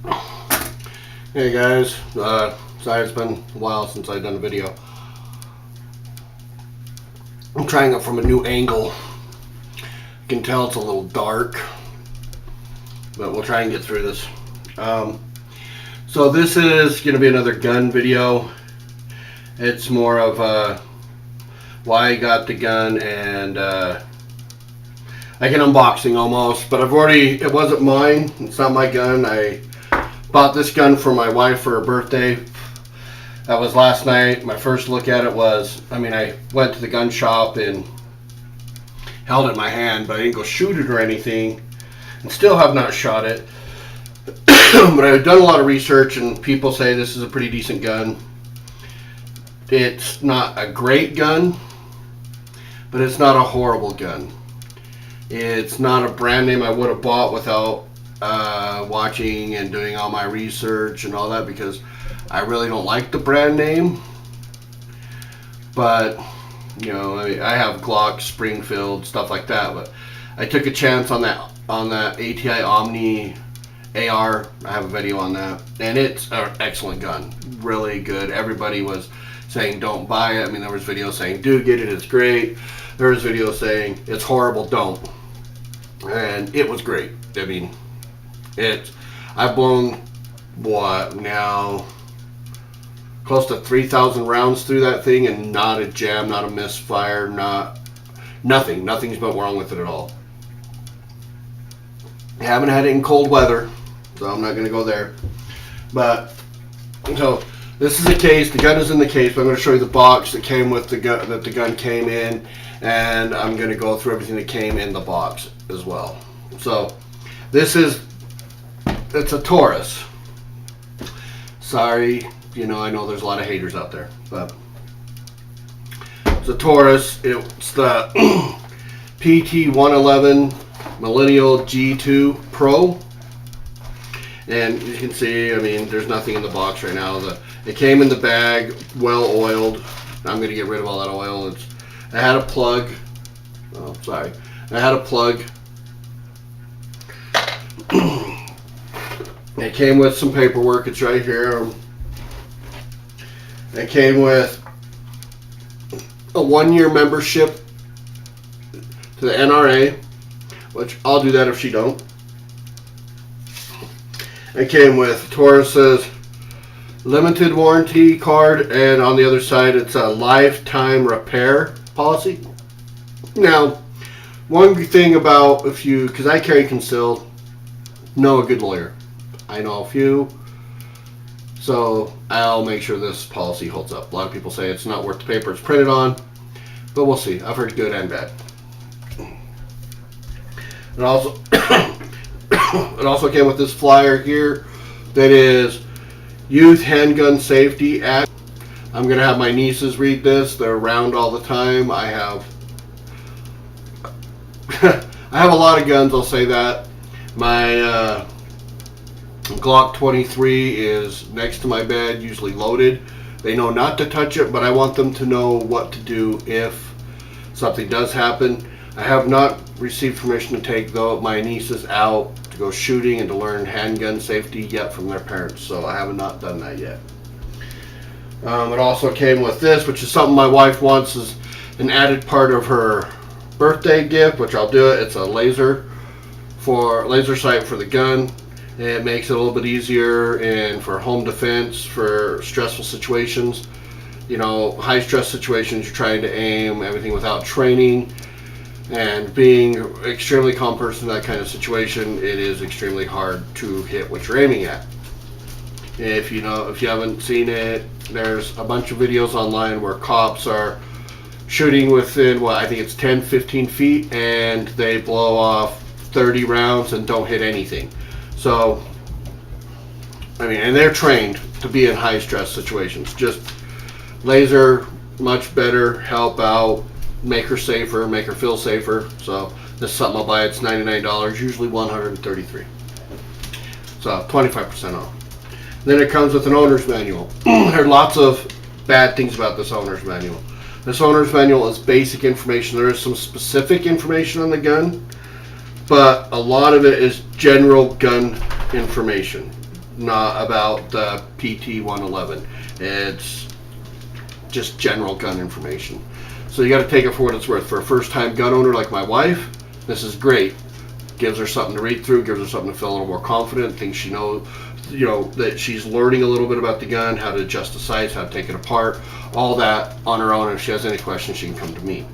Hey guys, sorry it's been a while since I've done a video. I'm trying it from a new angle. You can tell it's a little dark, but we'll try and get through this. So this is going to be another gun video. It's more of why I got the gun and like an unboxing almost, but it wasn't mine. It's not my gun. I bought this gun for my wife for her birthday. That was last night. My first look at it was, I went to the gun shop and held it in my hand, but I didn't go shoot it or anything, and still have not shot it. But I've done a lot of research, and people say this is a pretty decent gun. It's not a great gun, but it's not a horrible gun. It's not a brand name I would have bought without watching and doing all my research and all that, because I really don't like the brand name. But you know, I have Glock, Springfield, stuff like that, but I took a chance on that ATI Omni AR. I have a video on that, and it's an excellent gun, really good. Everybody was saying don't buy it. There was videos saying do get it, it's great. There was videos saying it's horrible, don't. And it was great. I've blown what now, close to 3,000 rounds through that thing, and not a jam, not a misfire, nothing's been wrong with it at all. I haven't had it in cold weather, so I'm not going to go there. But so this is the case. The gun is in the case, but I'm going to show you the box that came with the gun, that the gun came in, and I'm going to go through everything that came in the box as well. So it's a Taurus. Sorry, I know there's a lot of haters out there, but it's a Taurus. It's the PT111 Millennial G2 Pro. And you can see, there's nothing in the box right now. It came in the bag, well oiled. I'm going to get rid of all that oil. I had a plug. Oh, sorry. I had a plug. It came with some paperwork. It's right here. It came with a 1-year membership to the NRA, which I'll do that if she don't. It came with Taurus's limited warranty card, and on the other side it's a lifetime repair policy. Now, one thing about because I carry concealed, know a good lawyer. I know a few, so I'll make sure this policy holds up. A lot of people say it's not worth the paper it's printed on, but we'll see. I've heard good and bad. It also it also came with this flyer here that is Youth Handgun Safety Act. I'm going to have my nieces read this. They're around all the time. I have a lot of guns, I'll say that. My Glock 23 is next to my bed, usually loaded. They know not to touch it, but I want them to know what to do if something does happen. I have not received permission to take my nieces out to go shooting and to learn handgun safety yet from their parents, so I have not done that yet. It also came with this, which is something my wife wants as an added part of her birthday gift, which I'll do it. It's a laser sight for the gun. It makes it a little bit easier and for home defense, for stressful situations, high stress situations. You're trying to aim everything without training, and being an extremely calm person in that kind of situation, it is extremely hard to hit what you're aiming at. If you haven't seen it, there's a bunch of videos online where cops are shooting within I think it's 10-15 feet, and they blow off 30 rounds and don't hit anything. So and they're trained to be in high stress situations. Just laser, much better, help out, make her safer, make her feel safer. So this is something I'll buy. It's $99, usually $133. So 25% off. Then it comes with an owner's manual. There are lots of bad things about this owner's manual. This owner's manual is basic information. There is some specific information on the gun, but a lot of it is general gun information. not about the PT-111. It's just general gun information. So you got to take it for what it's worth. For a first-time gun owner like my wife, this is great. Gives her something to read through, gives her something to feel a little more confident, things she knows, that she's learning a little bit about the gun, how to adjust the sights, how to take it apart, all that on her own. If she has any questions, she can come to me.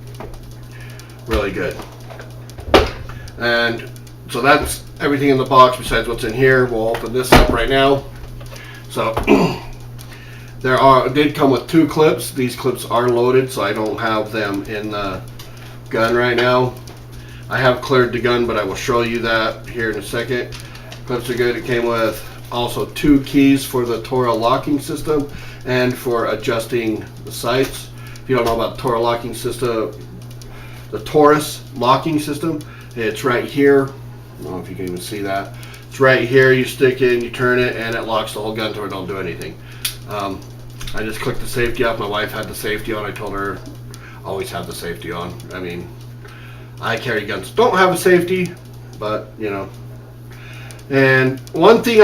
Really good. And so that's everything in the box besides what's in here. We'll open this up right now. So did come with 2 clips. These clips are loaded, so I don't have them in the gun right now. I have cleared the gun, but I will show you that here in a second. Clips are good. It came with also 2 keys for the Tora locking system and for adjusting the sights. If you don't know about the Tora locking system, the Taurus locking system, it's right here. I don't know if you can even see that. It's right here. You stick in, you turn it, and it locks the whole gun to it. Don't do anything. I just clicked the safety off. My wife had the safety on. I told her always have the safety on. I mean, I carry guns don't have a safety, but And one thing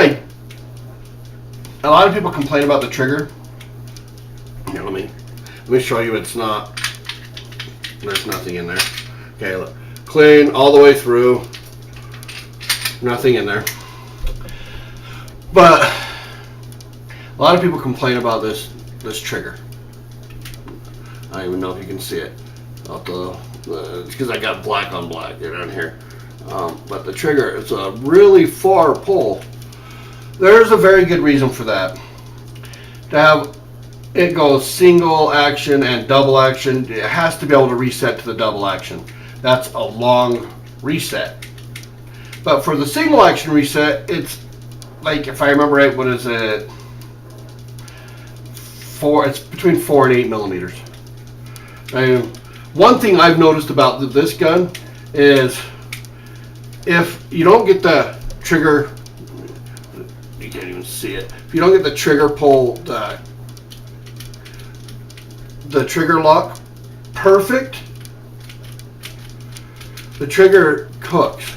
a lot of people complain about the trigger. Here, let me show you. It's not. There's nothing in there. Okay, look, clean all the way through. Nothing in there. But a lot of people complain about this trigger. I don't even know if you can see it. It's because I got black on black down here. But the trigger, it's a really far pull. There's a very good reason for that. To have it go single action and double action, it has to be able to reset to the double action. That's a long reset. But for the single action reset, it's like, if I remember right, what is it? It's between 4 and 8 millimeters. And one thing I've noticed about this gun is if you don't get the trigger, you can't even see it. If you don't get the trigger pull, the trigger lock perfect, the trigger hooks.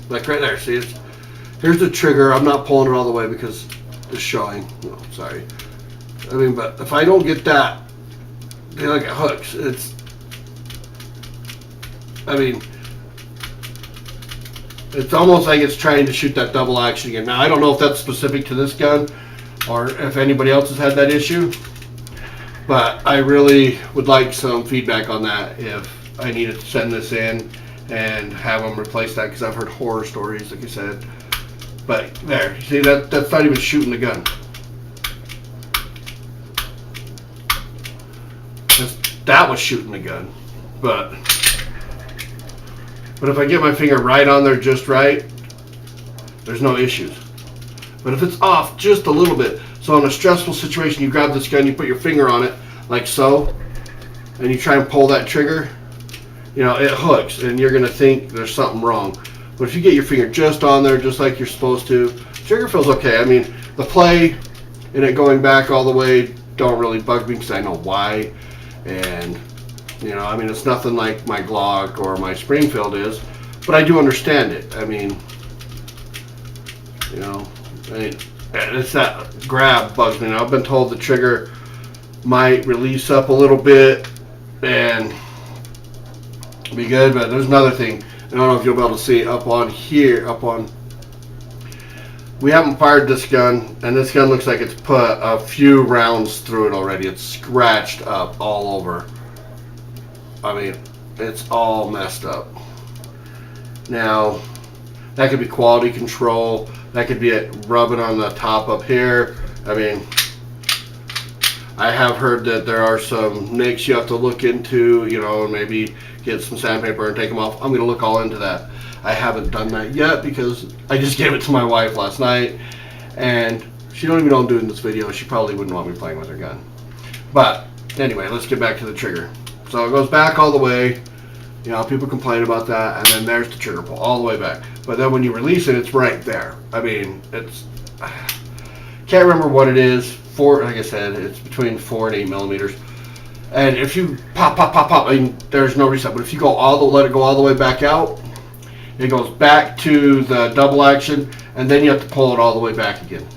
Like right there, see, here's the trigger. I'm not pulling it all the way because it's showing. No, sorry. I mean, but if I don't get that, like it hooks. It's almost like it's trying to shoot that double action again. Now, I don't know if that's specific to this gun or if anybody else has had that issue, but I really would like some feedback on that if I need to send this in and have them replace that, because I've heard horror stories, like I said. But there, you see, that's not even shooting the gun. That was shooting the gun. But if I get my finger right on there just right, there's no issues. But if it's off just a little bit, so in a stressful situation, you grab this gun, you put your finger on it, like so, and you try and pull that trigger, it hooks, and you're going to think there's something wrong. But if you get your finger just on there, just like you're supposed to, trigger feels okay. I mean, the play and it going back all the way don't really bug me because I know why. And, it's nothing like my Glock or my Springfield is, but I do understand it. I mean, it's that grab bugs me. Now, I've been told the trigger might release up a little bit and be good, but there's another thing. I don't know if you'll be able to see up on here, we haven't fired this gun, and this gun looks like it's put a few rounds through it already. It's scratched up all over. I mean, it's all messed up. Now, that could be quality control. That could be it rubbing on the top up here. I mean, I have heard that there are some nicks you have to look into, and maybe get some sandpaper and take them off. I'm going to look all into that. I haven't done that yet because I just gave it to my wife last night, and she don't even know I'm doing this video. She probably wouldn't want me playing with her gun. But anyway, let's get back to the trigger. So it goes back all the way. People complain about that, and then there's the trigger pull all the way back. But then when you release it, it's right there. I mean, can't remember what it is. Like I said, it's between 4 and 8 millimeters. And if you pop, I mean, there's no reset. But if you let it go all the way back out, it goes back to the double action, and then you have to pull it all the way back again.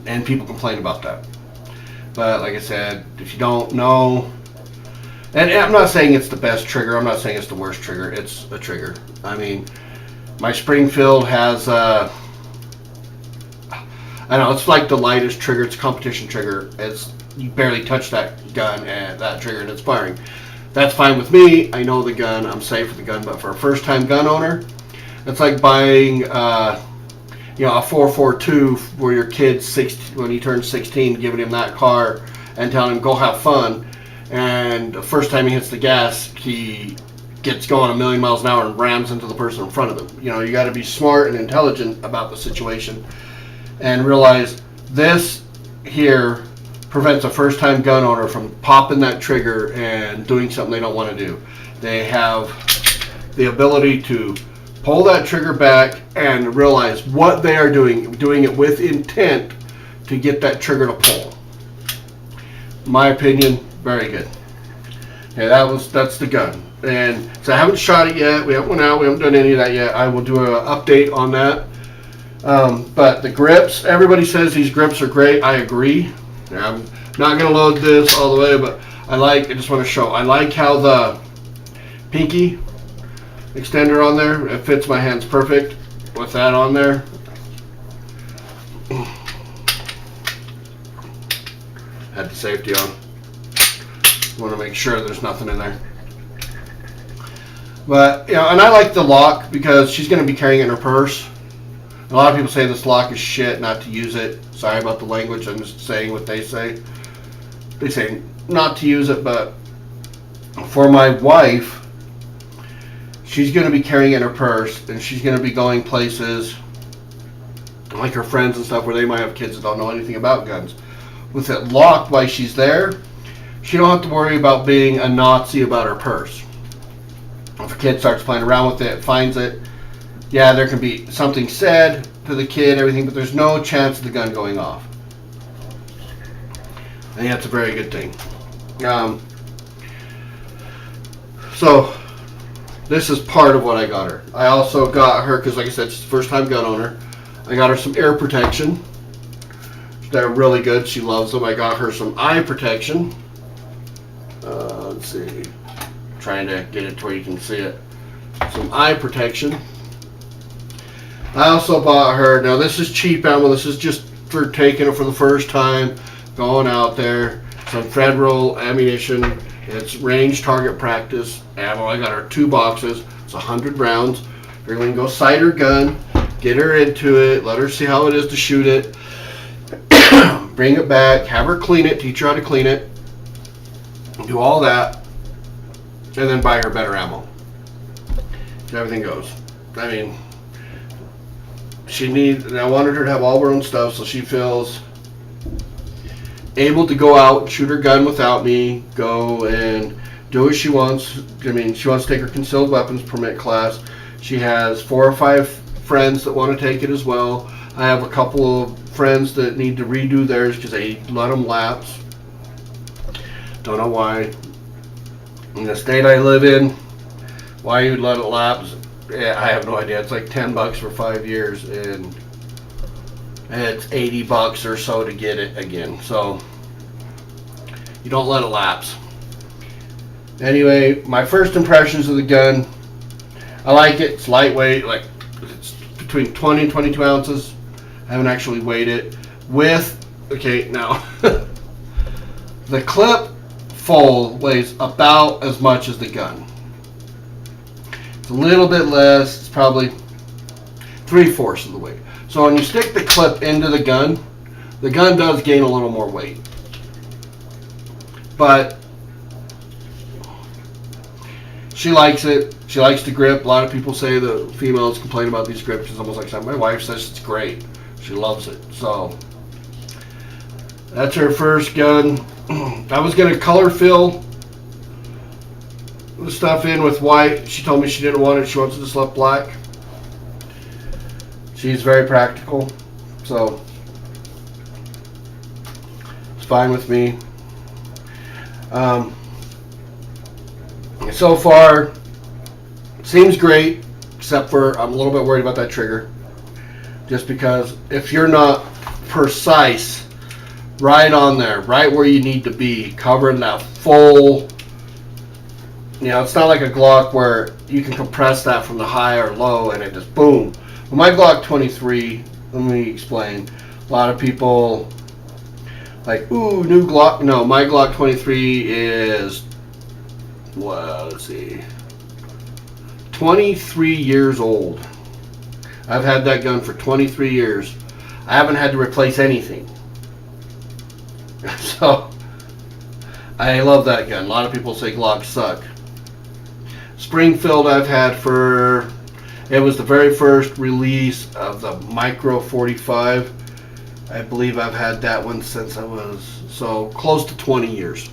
and people complain about that. But like I said, if you don't know, and I'm not saying it's the best trigger, I'm not saying it's the worst trigger, it's a trigger. I mean, my Springfield has, I know, it's like the lightest trigger, it's a competition trigger. You barely touch that gun and that trigger and it's firing. That's fine with me. I know the gun, I'm safe with the gun, but for a first time gun owner, it's like buying, a 442 where your kid's when he turns 16, giving him that car and telling him go have fun, and the first time he hits the gas, he gets going a million miles an hour and rams into the person in front of him. You got to be smart and intelligent about the situation and realize this here prevents a first time gun owner from popping that trigger and doing something they don't want to do. They have the ability to pull that trigger back and realize what they are doing it with intent to get that trigger to pull. My opinion, very good. Okay, that's the gun. And so I haven't shot it yet. We haven't went out. We haven't done any of that yet. I will do an update on that. But the grips, everybody says these grips are great. I agree. I'm not going to load this all the way, but I just want to show. I like how the pinky extender on there, it fits my hands perfect with that on there. Had the safety on. Want to make sure there's nothing in there. But, and I like the lock because she's going to be carrying it in her purse. A lot of people say this lock is shit, not to use it. Sorry about the language, I'm just saying what they say. They say not to use it, but for my wife, she's going to be carrying it in her purse, and she's going to be going places like her friends and stuff where they might have kids that don't know anything about guns. With it locked while she's there, she don't have to worry about being a Nazi about her purse. If a kid starts playing around with it, finds it, yeah, there can be something said to the kid, everything, but there's no chance of the gun going off. I think that's a very good thing. So, this is part of what I got her. I also got her, because like I said, she's the first time gun owner, I got her some ear protection. They're really good. She loves them. I got her some eye protection. Let's see. Trying to get it to where you can see it. Some eye protection. I also bought her, now this is cheap ammo. This is just for taking it for the first time, going out there. Some Federal ammunition. It's range target practice ammo. I got her 2 boxes. It's 100 rounds. You're going to go sight her gun, get her into it, let her see how it is to shoot it, bring it back, have her clean it, teach her how to clean it, do all that, and then buy her better ammo. So everything goes. I mean, and I wanted her to have all her own stuff so she feels able to go out and shoot her gun without me, go and do what she wants. I mean, she wants to take her concealed weapons permit class. She has 4 or 5 friends that want to take it as well. I have a couple of friends that need to redo theirs because they let them lapse. Don't know why. In the state I live in, why you'd let it lapse, yeah, I have no idea. It's like $10 for 5 years, and it's $80 or so to get it again. So you don't let it lapse. Anyway, my first impressions of the gun, I like it. It's lightweight, like it's between 20 and 22 ounces. I haven't actually weighed it. Okay, now the clip full weighs about as much as the gun. It's a little bit less. It's probably 3/4 of the weight. So when you stick the clip into the gun does gain a little more weight. But she likes it. She likes the grip. A lot of people say the females complain about these grips. It's almost like something. My wife says it's great. She loves it. So that's her first gun. I was going to color fill the stuff in with white. She told me she didn't want it. She wants it just left black. She's very practical. So it's fine with me. So far, seems great, except for I'm a little bit worried about that trigger. Just because if you're not precise, right on there, right where you need to be, covering that full. You know, it's not like a Glock where you can compress that from the high or low and it just boom. Well, my Glock 23, let me explain. A lot of people like, ooh, new Glock. No, my Glock 23 is, well, let's see, 23 years old. I've had that gun for 23 years. I haven't had to replace anything. So, I love that gun. A lot of people say Glocks suck. Springfield I've had for, it was the very first release of the Micro 45. I believe I've had that one since I was, so close to 20 years.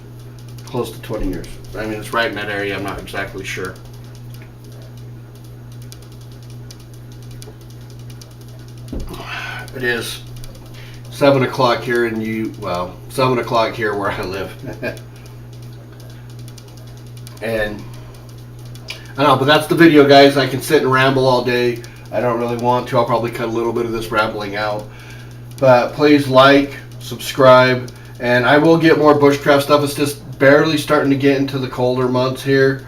Close to 20 years. I mean, it's right in that area. I'm not exactly sure. It is 7 o'clock here in 7 o'clock here where I live. And I know, but that's the video, guys. I can sit and ramble all day. I don't really want to. I'll probably cut a little bit of this rambling out. But please like, subscribe, and I will get more bushcraft stuff. It's just barely starting to get into the colder months here.